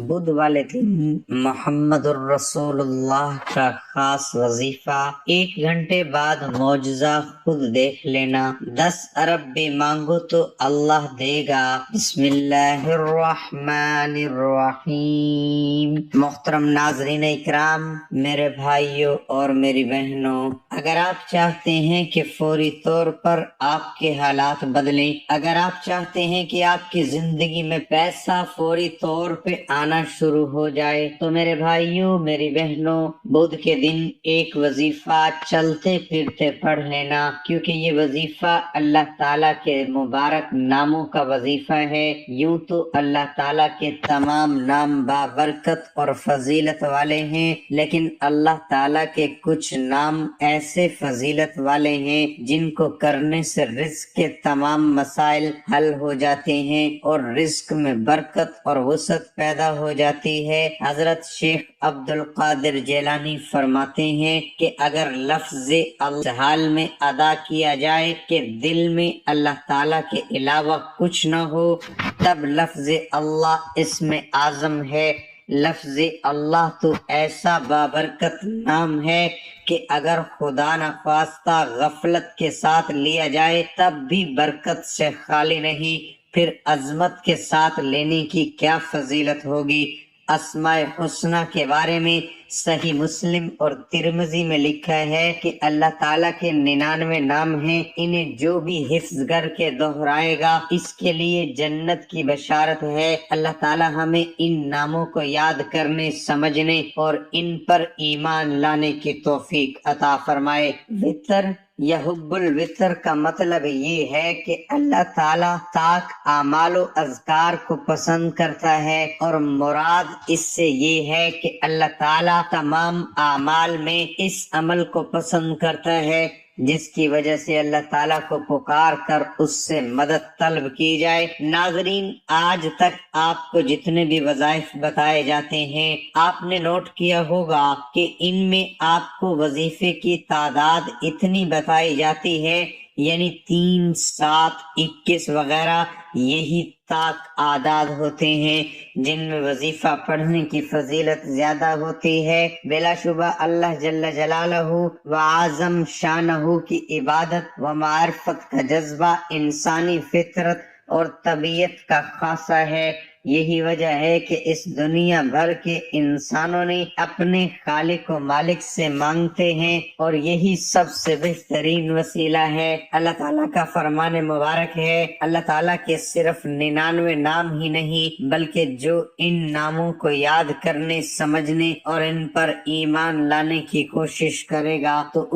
بدھ والے دن محمد الرسول اللہ کا خاص وظیفہ، 1 گھنٹے بعد معجزہ خود دیکھ لینا، 10 ارب بھی مانگو تو اللہ دے گا۔ بسم اللہ الرحمن الرحیم۔ محترم ناظرین اکرام، میرے بھائیوں اور میری بہنوں، اگر آپ چاہتے ہیں کہ فوری طور پر آپ کے حالات بدلیں، اگر آپ چاہتے ہیں کہ آپ کی زندگی میں پیسہ فوری طور پہ آنا شروع ہو جائے، تو میرے بھائیوں میری بہنوں، بدھ کے دن ایک وظیفہ چلتے پھرتے پڑھ لینا، کیونکہ یہ وظیفہ اللہ تعالیٰ کے مبارک ناموں کا وظیفہ ہے۔ یوں تو اللہ تعالیٰ کے تمام نام بابرکت اور فضیلت والے ہیں، لیکن اللہ تعالیٰ کے کچھ نام ایسے فضیلت والے ہیں جن کو کرنے سے رزق کے تمام مسائل حل ہو جاتے ہیں اور رزق میں برکت اور وسعت پیدا ہو جاتی ہے۔ حضرت شیخ عبد القادر جیلانی فرماتے ہیں کہ اگر لفظ اللہ حال میں ادا کیا جائے کہ دل میں اللہ تعالیٰ کے علاوہ کچھ نہ ہو، تب لفظ اللہ اسم اعظم ہے۔ لفظ اللہ تو ایسا بابرکت نام ہے کہ اگر خدا نخواستہ غفلت کے ساتھ لیا جائے تب بھی برکت سے خالی نہیں، پھر عظمت کے ساتھ لینے کی کیا فضیلت ہوگی۔ اسماء حسنہ کے بارے میں صحیح مسلم اور ترمذی میں لکھا ہے کہ اللہ تعالیٰ کے 99 نام ہیں، انہیں جو بھی حفظ کر کے دہرائے گا اس کے لیے جنت کی بشارت ہے۔ اللہ تعالیٰ ہمیں ان ناموں کو یاد کرنے، سمجھنے اور ان پر ایمان لانے کی توفیق عطا فرمائے۔ وطر یا حب الوطر کا مطلب یہ ہے کہ اللہ تعالیٰ پاک اعمال و اذکار کو پسند کرتا ہے، اور مراد اس سے یہ ہے کہ اللہ تعالیٰ تمام اعمال میں اس عمل کو پسند کرتا ہے جس کی وجہ سے اللہ تعالیٰ کو پکار کر اس سے مدد طلب کی جائے۔ ناظرین، آج تک آپ کو جتنے بھی وظائف بتائے جاتے ہیں، آپ نے نوٹ کیا ہوگا کہ ان میں آپ کو وظیفے کی تعداد اتنی بتائی جاتی ہے، یعنی 3، 7، 21 وغیرہ، یہی طاق اعداد ہوتے ہیں جن میں وظیفہ پڑھنے کی فضیلت زیادہ ہوتی ہے۔ بلا شبہ اللہ جل جلالہ و اعظم شانہ کی عبادت و معرفت کا جذبہ انسانی فطرت اور طبیعت کا خاصہ ہے۔ یہی وجہ ہے کہ اس دنیا بھر کے انسانوں نے اپنے خالق و مالک سے مانگتے ہیں، اور یہی سب سے بہترین وسیلہ ہے۔ اللہ تعالیٰ کا فرمان مبارک ہے، اللہ تعالیٰ کے صرف 99 نام ہی نہیں بلکہ جو ان ناموں کو یاد کرنے، سمجھنے اور ان پر ایمان لانے کی کوشش کرے گا تو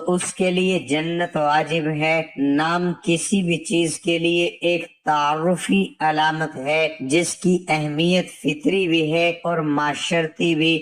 اس کے لیے جنت واجب ہے۔ نام کسی بھی چیز کے لیے ایک تعارفی علامت ہے جس کی اہمیت فطری بھی ہے اور معاشرتی بھی۔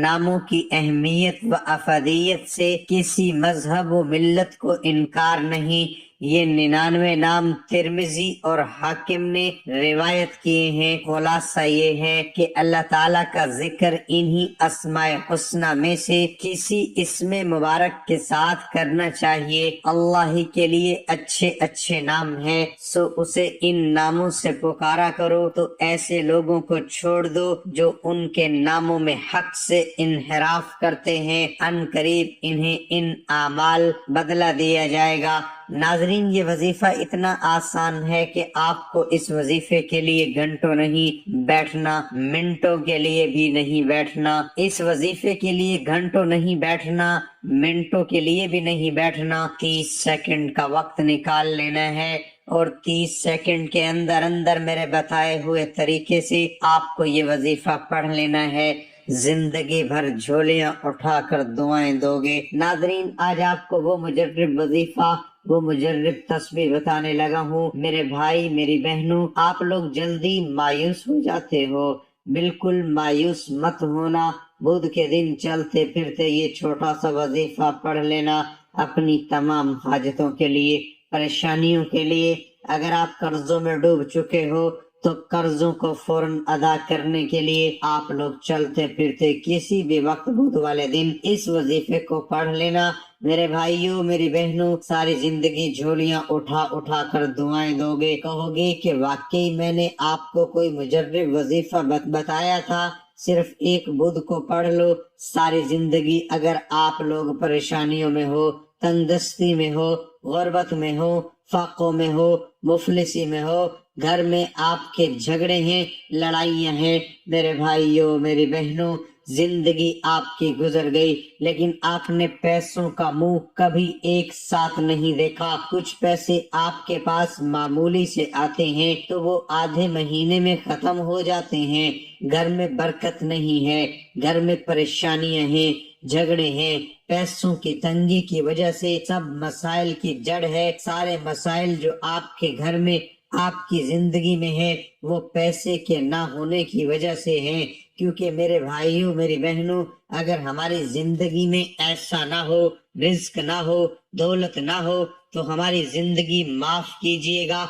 ناموں کی اہمیت و افادیت سے کسی مذہب و ملت کو انکار نہیں۔ یہ 99 نام ترمذی اور حاکم نے روایت کیے ہیں۔ خلاصہ یہ ہے کہ اللہ تعالیٰ کا ذکر انہی اسماء حسنہ میں سے کسی اسم مبارک کے ساتھ کرنا چاہیے۔ اللہ ہی کے لیے اچھے اچھے نام ہیں، سو اسے ان ناموں سے پکارا کرو، تو ایسے لوگوں کو چھوڑ دو جو ان کے ناموں میں حق سے انحراف کرتے ہیں، ان قریب انہیں ان اعمال بدلہ دیا جائے گا۔ ناظرین، یہ وظیفہ اتنا آسان ہے کہ آپ کو اس وظیفے کے لیے گھنٹوں نہیں بیٹھنا، منٹوں کے لیے بھی نہیں بیٹھنا۔ اس وظیفے کے لیے گھنٹوں نہیں بیٹھنا، منٹوں کے لیے بھی نہیں بیٹھنا، 30 سیکنڈ کا وقت نکال لینا ہے، اور 30 سیکنڈ کے اندر اندر میرے بتائے ہوئے طریقے سے آپ کو یہ وظیفہ پڑھ لینا ہے۔ زندگی بھر جھولیاں اٹھا کر دعائیں دو گے۔ ناظرین، آج آپ کو وہ مجرب وظیفہ، وہ مجرب تسبیح بتانے لگا ہوں۔ میرے بھائی، میری بہنوں، آپ لوگ جلدی مایوس ہو جاتے ہو، بالکل مایوس مت ہونا۔ بدھ کے دن چلتے پھرتے یہ چھوٹا سا وظیفہ پڑھ لینا اپنی تمام حاجتوں کے لیے، پریشانیوں کے لیے۔ اگر آپ قرضوں میں ڈوب چکے ہو تو قرضوں کو فوراً ادا کرنے کے لیے آپ لوگ چلتے پھرتے کسی بھی وقت بدھ والے دن اس وظیفے کو پڑھ لینا۔ میرے بھائیوں میری بہنوں، ساری زندگی جھولیاں اٹھا اٹھا کر دعائیں دو گے، کہو گے کہ واقعی میں نے آپ کو کوئی مجرب وظیفہ بتایا تھا، صرف ایک بدھ کو پڑھ لو۔ ساری زندگی اگر آپ لوگ پریشانیوں میں ہو، تندرستی میں ہو، غربت میں ہو، فقر میں ہو، مفلسی میں ہو، گھر میں آپ کے جھگڑے ہیں، لڑائیاں ہیں، میرے بھائیوں میری بہنوں، زندگی آپ کی گزر گئی، لیکن آپ نے پیسوں کا منہ کبھی ایک ساتھ نہیں دیکھا۔ کچھ پیسے آپ کے پاس معمولی سے آتے ہیں تو وہ آدھے مہینے میں ختم ہو جاتے ہیں۔ گھر میں برکت نہیں ہے، گھر میں پریشانیاں ہیں، جھگڑے ہیں، پیسوں کی تنگی کی وجہ سے سب مسائل کی جڑ ہے۔ سارے مسائل جو آپ کے گھر میں آپ کی زندگی میں ہے وہ پیسے کے نہ ہونے کی وجہ سے ہے، کیونکہ میرے بھائیوں میری بہنوں، اگر ہماری زندگی میں ایسا نہ ہو، رزق نہ ہو، دولت نہ ہو، تو ہماری زندگی معاف کیجیے گا،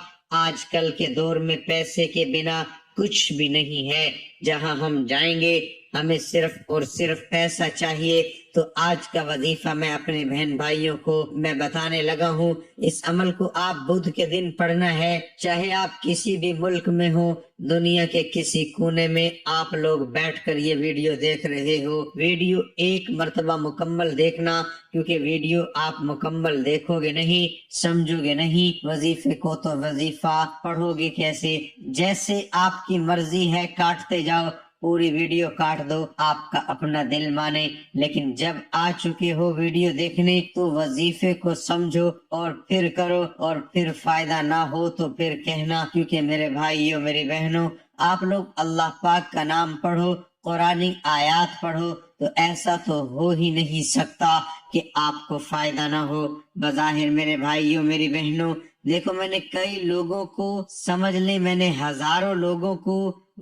آج کل کے دور میں پیسے کے بنا کچھ بھی نہیں ہے۔ جہاں ہم جائیں گے ہمیں صرف اور صرف پیسہ چاہیے۔ تو آج کا وظیفہ میں اپنے بہن بھائیوں کو میں بتانے لگا ہوں، اس عمل کو آپ بدھ کے دن پڑھنا ہے، چاہے آپ کسی بھی ملک میں ہو، دنیا کے کسی کونے میں آپ لوگ بیٹھ کر یہ ویڈیو دیکھ رہے ہو، ویڈیو ایک مرتبہ مکمل دیکھنا، کیونکہ ویڈیو آپ مکمل دیکھو گے نہیں، سمجھو گے نہیں وظیفے کو تو وظیفہ پڑھو گے کیسے؟ جیسے آپ کی مرضی ہے کاٹتے جاؤ، پوری ویڈیو کاٹ دو، آپ کا اپنا دل مانے، لیکن جب آ چکے ہو ویڈیو دیکھنے تو وظیفے کو سمجھو اور پھر کرو، اور پھر فائدہ نہ ہو تو پھر کہنا، کیونکہ میرے بھائیوں میری بہنوں، آپ لوگ اللہ پاک کا نام پڑھو، قرآنی آیات پڑھو، تو ایسا تو ہو ہی نہیں سکتا کہ آپ کو فائدہ نہ ہو۔ بظاہر میرے بھائیوں میری بہنوں، دیکھو میں نے کئی لوگوں کو، سمجھ لیں میں نے ہزاروں لوگوں کو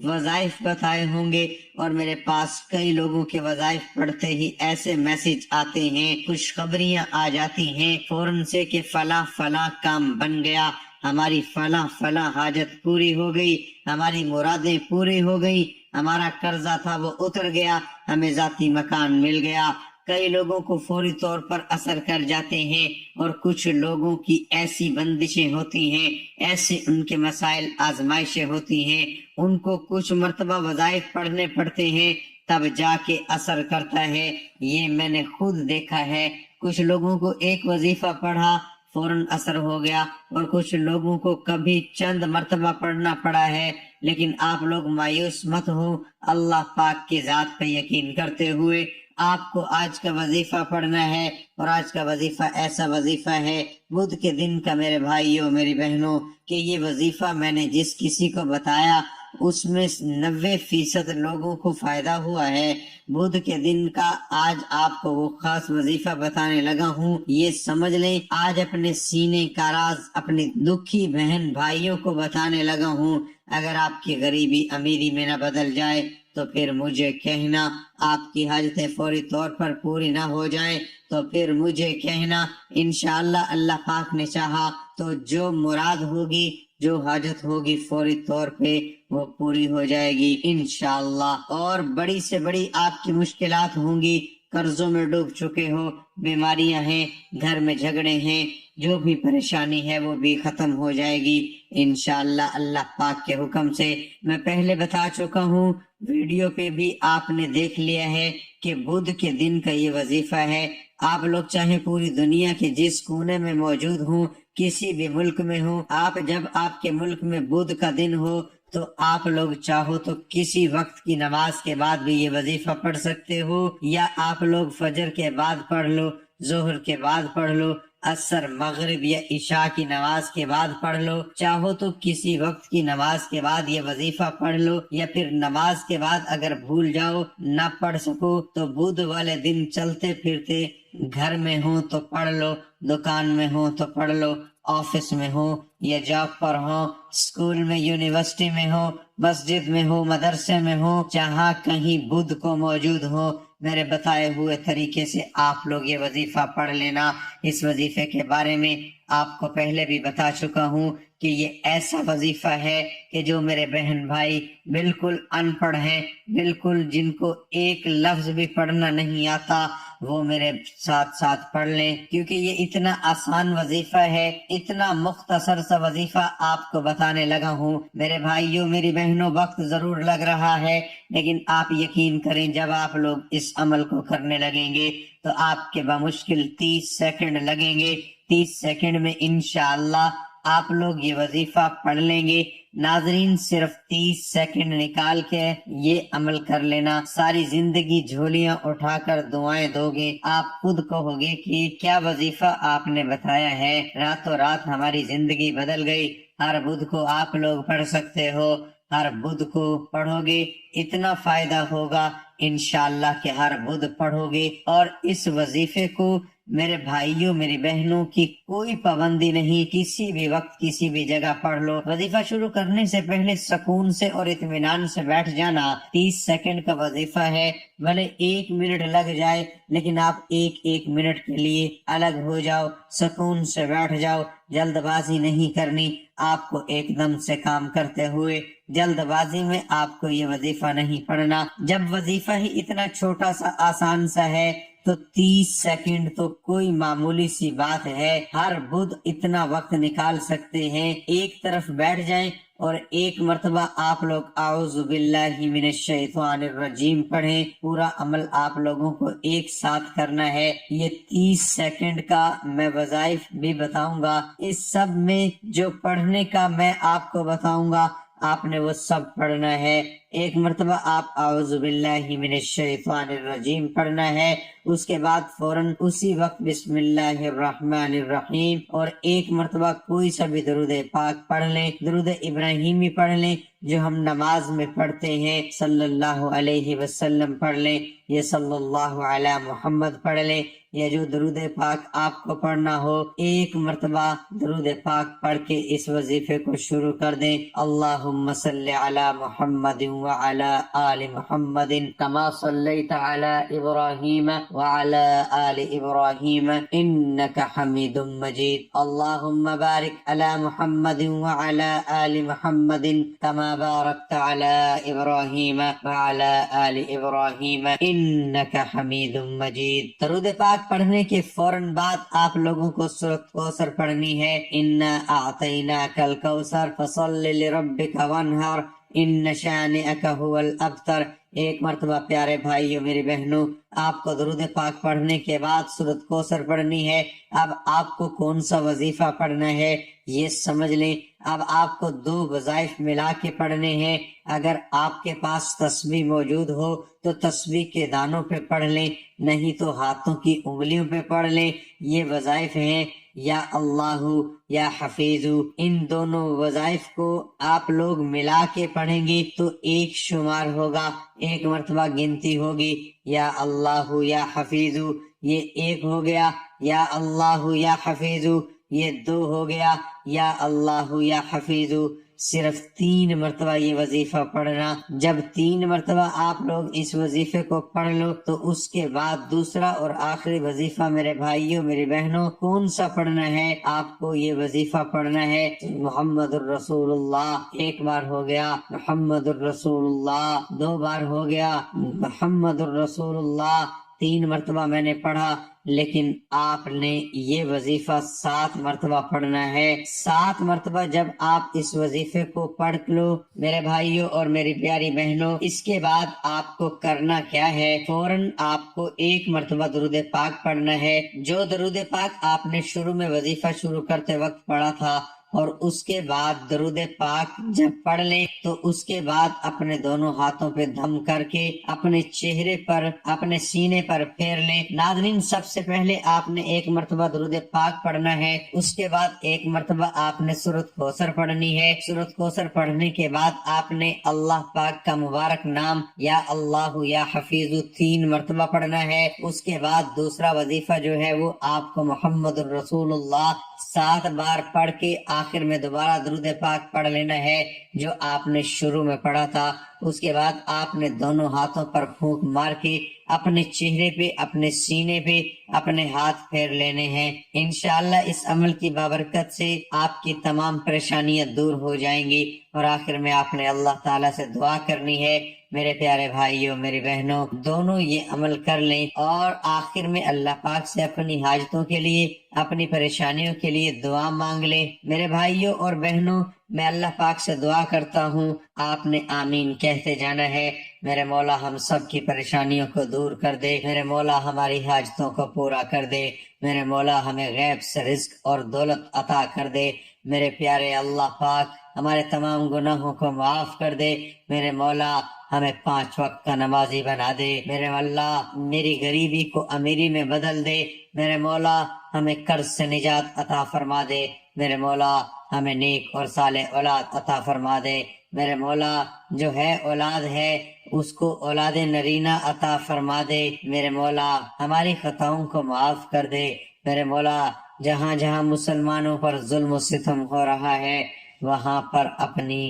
وظائف بتائے ہوں گے، اور میرے پاس کئی لوگوں کے وظائف پڑھتے ہی ایسے میسج آتے ہیں، کچھ خبریاں آ جاتی ہیں فوراً سے کہ فلاں فلاں کام بن گیا، ہماری فلاں فلاں حاجت پوری ہو گئی، ہماری مرادیں پوری ہو گئی، ہمارا قرضہ تھا وہ اتر گیا، ہمیں ذاتی مکان مل گیا۔ کئی لوگوں کو فوری طور پر اثر کر جاتے ہیں، اور کچھ لوگوں کی ایسی بندشیں ہوتی ہیں، ایسے ان کے مسائل آزمائشیں ہوتی ہیں، ان کو کچھ مرتبہ وظائف پڑھنے پڑتے ہیں تب جا کے اثر کرتا ہے۔ یہ میں نے خود دیکھا ہے، کچھ لوگوں کو ایک وظیفہ پڑھا فوراً اثر ہو گیا، اور کچھ لوگوں کو کبھی چند مرتبہ پڑھنا پڑا ہے۔ لیکن آپ لوگ مایوس مت ہو، اللہ پاک کی ذات پہ یقین کرتے ہوئے آپ کو آج کا وظیفہ پڑھنا ہے، اور آج کا وظیفہ ایسا وظیفہ ہے بدھ کے دن کا میرے بھائیوں میری بہنوں، کہ یہ وظیفہ میں نے جس کسی کو بتایا اس میں 90% لوگوں کو فائدہ ہوا ہے۔ بدھ کے دن کا آج آپ کو وہ خاص وظیفہ بتانے لگا ہوں، یہ سمجھ لیں آج اپنے سینے کا راز اپنی دکھی بہن بھائیوں کو بتانے لگا ہوں۔ اگر آپ کی غریبی امیری میں نہ بدل جائے تو پھر مجھے کہنا، آپ کی حاجتیں فوری طور پر پوری نہ ہو جائیں تو پھر مجھے کہنا، انشاءاللہ اللہ پاک نے چاہا تو جو مراد ہوگی، جو حاجت ہوگی فوری طور پہ وہ پوری ہو جائے گی انشاءاللہ۔ اور بڑی سے بڑی آپ کی مشکلات ہوں گی، قرضوں میں ڈوب چکے ہو، بیماریاں ہیں، گھر میں جھگڑے ہیں، جو بھی پریشانی ہے وہ بھی ختم ہو جائے گی انشاءاللہ اللہ پاک کے حکم سے۔ میں پہلے بتا چکا ہوں، ویڈیو پہ بھی آپ نے دیکھ لیا ہے کہ بدھ کے دن کا یہ وظیفہ ہے۔ آپ لوگ چاہے پوری دنیا کے جس کونے میں موجود ہوں، کسی بھی ملک میں ہوں، جب آپ کے ملک میں بدھ کا دن ہو تو آپ لوگ چاہو تو کسی وقت کی نماز کے بعد بھی یہ وظیفہ پڑھ سکتے ہو، یا آپ لوگ فجر کے بعد پڑھ لو، ظہر کے بعد پڑھ لو، عصر مغرب یا عشاء کی نماز کے بعد پڑھ لو، چاہو تو کسی وقت کی نماز کے بعد یہ وظیفہ پڑھ لو، یا پھر نماز کے بعد اگر بھول جاؤ نہ پڑھ سکو تو بدھ والے دن چلتے پھرتے گھر میں ہو تو پڑھ لو، دکان میں ہو تو پڑھ لو، آفس میں ہو یا جاب پر ہو، اسکول میں یونیورسٹی میں ہو، مسجد میں ہو، مدرسے میں ہو، جہاں کہیں بدھ کو موجود ہو، میرے بتائے ہوئے طریقے سے آپ لوگ یہ وظیفہ پڑھ لینا۔ اس وظیفے کے بارے میں آپ کو پہلے بھی بتا چکا ہوں کہ یہ ایسا وظیفہ ہے کہ جو میرے بہن بھائی بالکل ان پڑھ ہیں، بالکل جن کو ایک لفظ بھی پڑھنا نہیں آتا، وہ میرے ساتھ ساتھ پڑھ لیں، کیونکہ یہ اتنا آسان وظیفہ ہے، اتنا مختصر سا وظیفہ آپ کو بتانے لگا ہوں۔ میرے بھائیوں، میری بہنوں، وقت ضرور لگ رہا ہے، لیکن آپ یقین کریں جب آپ لوگ اس عمل کو کرنے لگیں گے تو آپ کے بمشکل 30 سیکنڈ لگیں گے۔ 30 سیکنڈ میں انشاءاللہ آپ لوگ یہ وظیفہ پڑھ لیں گے۔ ناظرین، صرف 30 سیکنڈ نکال کے یہ عمل کر لینا، ساری زندگی جھولیاں اٹھا کر دعائیں دو گے، آپ خود کہو گے کہ کیا وظیفہ آپ نے بتایا ہے، راتوں رات ہماری زندگی بدل گئی۔ ہر بدھ کو آپ لوگ پڑھ سکتے ہو، ہر بدھ کو پڑھو گے اتنا فائدہ ہوگا انشاءاللہ کہ ہر بدھ پڑھو گے۔ اور اس وظیفے کو میرے بھائیوں، میری بہنوں، کی کوئی پابندی نہیں، کسی بھی وقت کسی بھی جگہ پڑھ لو۔ وظیفہ شروع کرنے سے پہلے سکون سے اور اطمینان سے بیٹھ جانا۔ 30 سیکنڈ کا وظیفہ ہے، بھلے 1 منٹ لگ جائے، لیکن آپ ایک منٹ کے لیے الگ ہو جاؤ، سکون سے بیٹھ جاؤ، جلد بازی نہیں کرنی۔ آپ کو ایک دم سے کام کرتے ہوئے جلد بازی میں آپ کو یہ وظیفہ نہیں پڑھنا۔ جب وظیفہ ہی اتنا چھوٹا سا آسان سا ہے تو 30 سیکنڈ تو کوئی معمولی سی بات ہے، ہر بدھ اتنا وقت نکال سکتے ہیں۔ ایک طرف بیٹھ جائیں اور ایک مرتبہ آپ لوگ اعوذ باللہ من الشیطان الرجیم پڑھیں۔ پورا عمل آپ لوگوں کو ایک ساتھ کرنا ہے۔ یہ 30 سیکنڈ کا میں وظائف بھی بتاؤں گا، اس سب میں جو پڑھنے کا میں آپ کو بتاؤں گا آپ نے وہ سب پڑھنا ہے۔ ایک مرتبہ آپ اعوذ باللہ من الشیطان الرجیم پڑھنا ہے، اس کے بعد فوراً اسی وقت بسم اللہ الرحمن الرحیم، اور ایک مرتبہ کوئی سا بھی درود پاک پڑھ لیں، درود ابراہیمی پڑھ لیں جو ہم نماز میں پڑھتے ہیں، صلی اللہ علیہ وسلم پڑھ لیں، یہ صلی اللہ علی محمد پڑھ لیں، یا جو درود پاک آپ کو پڑھنا ہو، ایک مرتبہ درود پاک پڑھ کے اس وظیفے کو شروع کر دیں۔ اللہم صلی علی محمد وعلی آل محمد کما صلیت علی ابراہیم وعلی آل ابراہیم انک حمید مجید۔ اللہم بارک علی محمد وعلی آل محمد کما بارکت علی ابراہیم وعلی آل ابراہیم انک حمید مجید۔ درود پاک پڑھنے کے فوراً بعد آپ لوگوں کو سورۃ کوثر پڑھنی ہے۔ انا اعطیناک الکوثر فصل لربک وانحر ان شانئک هو الابتر۔ ایک مرتبہ پیارے بھائیو، میری بہنوں، آپ کو درود پاک پڑھنے کے بعد سورۃ کوثر پڑھنی ہے۔ اب آپ کو کون سا وظیفہ پڑھنا ہے یہ سمجھ لیں۔ اب آپ کو 2 وظائف ملا کے پڑھنے ہیں۔ اگر آپ کے پاس تسبیح موجود ہو تو تسبیح کے دانوں پہ پڑھ لیں، نہیں تو ہاتھوں کی انگلیوں پہ پڑھ لیں۔ یہ وظائف ہیں یا اللہ یا حفیظو۔ ان دونوں وظائف کو آپ لوگ ملا کے پڑھیں گے تو ایک شمار ہوگا، ایک مرتبہ گنتی ہوگی، یا اللہ یا حفیظو، یہ 1 ہو گیا، یا اللہ یا حفیظو یہ 2 ہو گیا، یا اللہ یا حفیظو۔ صرف 3 مرتبہ یہ وظیفہ پڑھنا۔ جب 3 مرتبہ آپ لوگ اس وظیفے کو پڑھ لو تو اس کے بعد دوسرا اور آخری وظیفہ میرے بھائیوں، میری بہنوں، کون سا پڑھنا ہے؟ آپ کو یہ وظیفہ پڑھنا ہے محمد الرسول اللہ۔ 1 بار ہو گیا محمد الرسول اللہ، 2 بار ہو گیا محمد الرسول اللہ، 3 مرتبہ میں نے پڑھا، لیکن آپ نے یہ وظیفہ 7 مرتبہ پڑھنا ہے۔ 7 مرتبہ جب آپ اس وظیفے کو پڑھ لو میرے بھائیوں اور میری پیاری بہنوں، اس کے بعد آپ کو کرنا کیا ہے؟ فوراً آپ کو 1 مرتبہ درود پاک پڑھنا ہے، جو درود پاک آپ نے شروع میں وظیفہ شروع کرتے وقت پڑھا تھا، اور اس کے بعد درود پاک جب پڑھ لیں تو اس کے بعد اپنے دونوں ہاتھوں پہ دم کر کے اپنے چہرے پر، اپنے سینے پر پھیر لیں۔ ناظرین، سب سے پہلے آپ نے 1 مرتبہ درود پاک پڑھنا ہے، اس کے بعد 1 مرتبہ آپ نے سورۃ کوثر پڑھنی ہے۔ سورۃ کوثر پڑھنے کے بعد آپ نے اللہ پاک کا مبارک نام یا اللہ یا حفیظ 3 مرتبہ پڑھنا ہے۔ اس کے بعد دوسرا وظیفہ جو ہے وہ آپ کو محمد الرسول اللہ 7 بار پڑھ کے آخر میں دوبارہ درود پاک پڑھ لینا ہے جو آپ نے شروع میں پڑھا تھا۔ اس کے بعد آپ نے دونوں ہاتھوں پر پھونک مار کے اپنے چہرے پہ، اپنے سینے پہ، اپنے ہاتھ پھیر لینے ہیں۔ انشاءاللہ اس عمل کی بابرکت سے آپ کی تمام پریشانیاں دور ہو جائیں گی، اور آخر میں آپ نے اللہ تعالیٰ سے دعا کرنی ہے۔ میرے پیارے بھائیوں، میری بہنوں، دونوں یہ عمل کر لیں اور آخر میں اللہ پاک سے اپنی حاجتوں کے لیے، اپنی پریشانیوں کے لیے دعا مانگ لیں۔ میرے بھائیوں اور بہنوں، میں اللہ پاک سے دعا کرتا ہوں، آپ نے آمین کہتے جانا ہے۔ میرے مولا ہم سب کی پریشانیوں کو دور کر دے، میرے مولا ہماری حاجتوں کو پورا کر دے، میرے مولا ہمیں غیب سے رزق اور دولت عطا کر دے، میرے پیارے اللہ پاک ہمارے تمام گناہوں کو معاف کر دے، میرے مولا ہمیں 5 وقت کا نمازی بنا دے، میرے اللہ میری غریبی کو امیری میں بدل دے، میرے مولا ہمیں قرض سے نجات عطا فرما دے، میرے مولا ہمیں نیک اور صالح اولاد عطا فرما دے، میرے مولا جو ہے اولاد ہے اس کو اولاد نرینہ عطا فرما دے، میرے مولا ہماری خطاؤں کو معاف کر دے، میرے مولا جہاں جہاں مسلمانوں پر ظلم و ستم ہو رہا ہے وہاں پر اپنی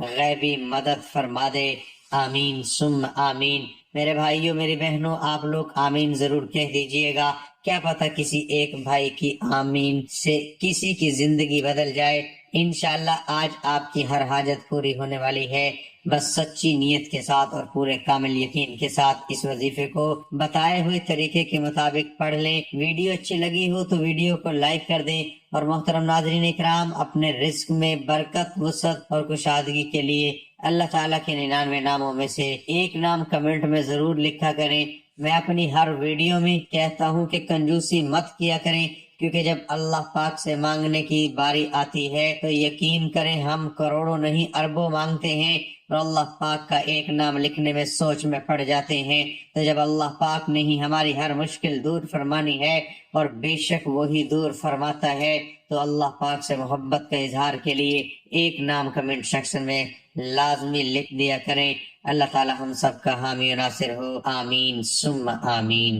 غیبی مدد فرما دے، آمین ثم آمین۔ میرے بھائیوں میری بہنوں، آپ لوگ آمین ضرور کہہ دیجئے گا، کیا پتہ کسی ایک بھائی کی آمین سے کسی کی زندگی بدل جائے۔ انشاءاللہ آج آپ کی ہر حاجت پوری ہونے والی ہے، بس سچی نیت کے ساتھ اور پورے کامل یقین کے ساتھ اس وظیفے کو بتائے ہوئے طریقے کے مطابق پڑھ لیں۔ ویڈیو اچھی لگی ہو تو ویڈیو کو لائک کر دیں، اور محترم ناظرین اکرام، اپنے رزق میں برکت، وسعت اور کشادگی کے لیے اللہ تعالیٰ کے 99 ناموں میں سے ایک نام کمنٹ میں ضرور لکھا کریں۔ میں اپنی ہر ویڈیو میں کہتا ہوں کہ کنجوسی مت کیا کریں، کیونکہ جب اللہ پاک سے مانگنے کی باری آتی ہے تو یقین کریں ہم کروڑوں نہیں اربوں مانگتے ہیں، اور اللہ پاک کا ایک نام لکھنے میں سوچ میں پڑ جاتے ہیں۔ تو جب اللہ پاک نے ہی ہماری ہر مشکل دور فرمانی ہے، اور بے شک وہی دور فرماتا ہے، تو اللہ پاک سے محبت کا اظہار کے لیے ایک نام کمنٹ سیکشن میں لازمی لکھ دیا کریں۔ اللہ تعالی ہم سب کا حامی و ناصر ہو، آمین ثم آمین۔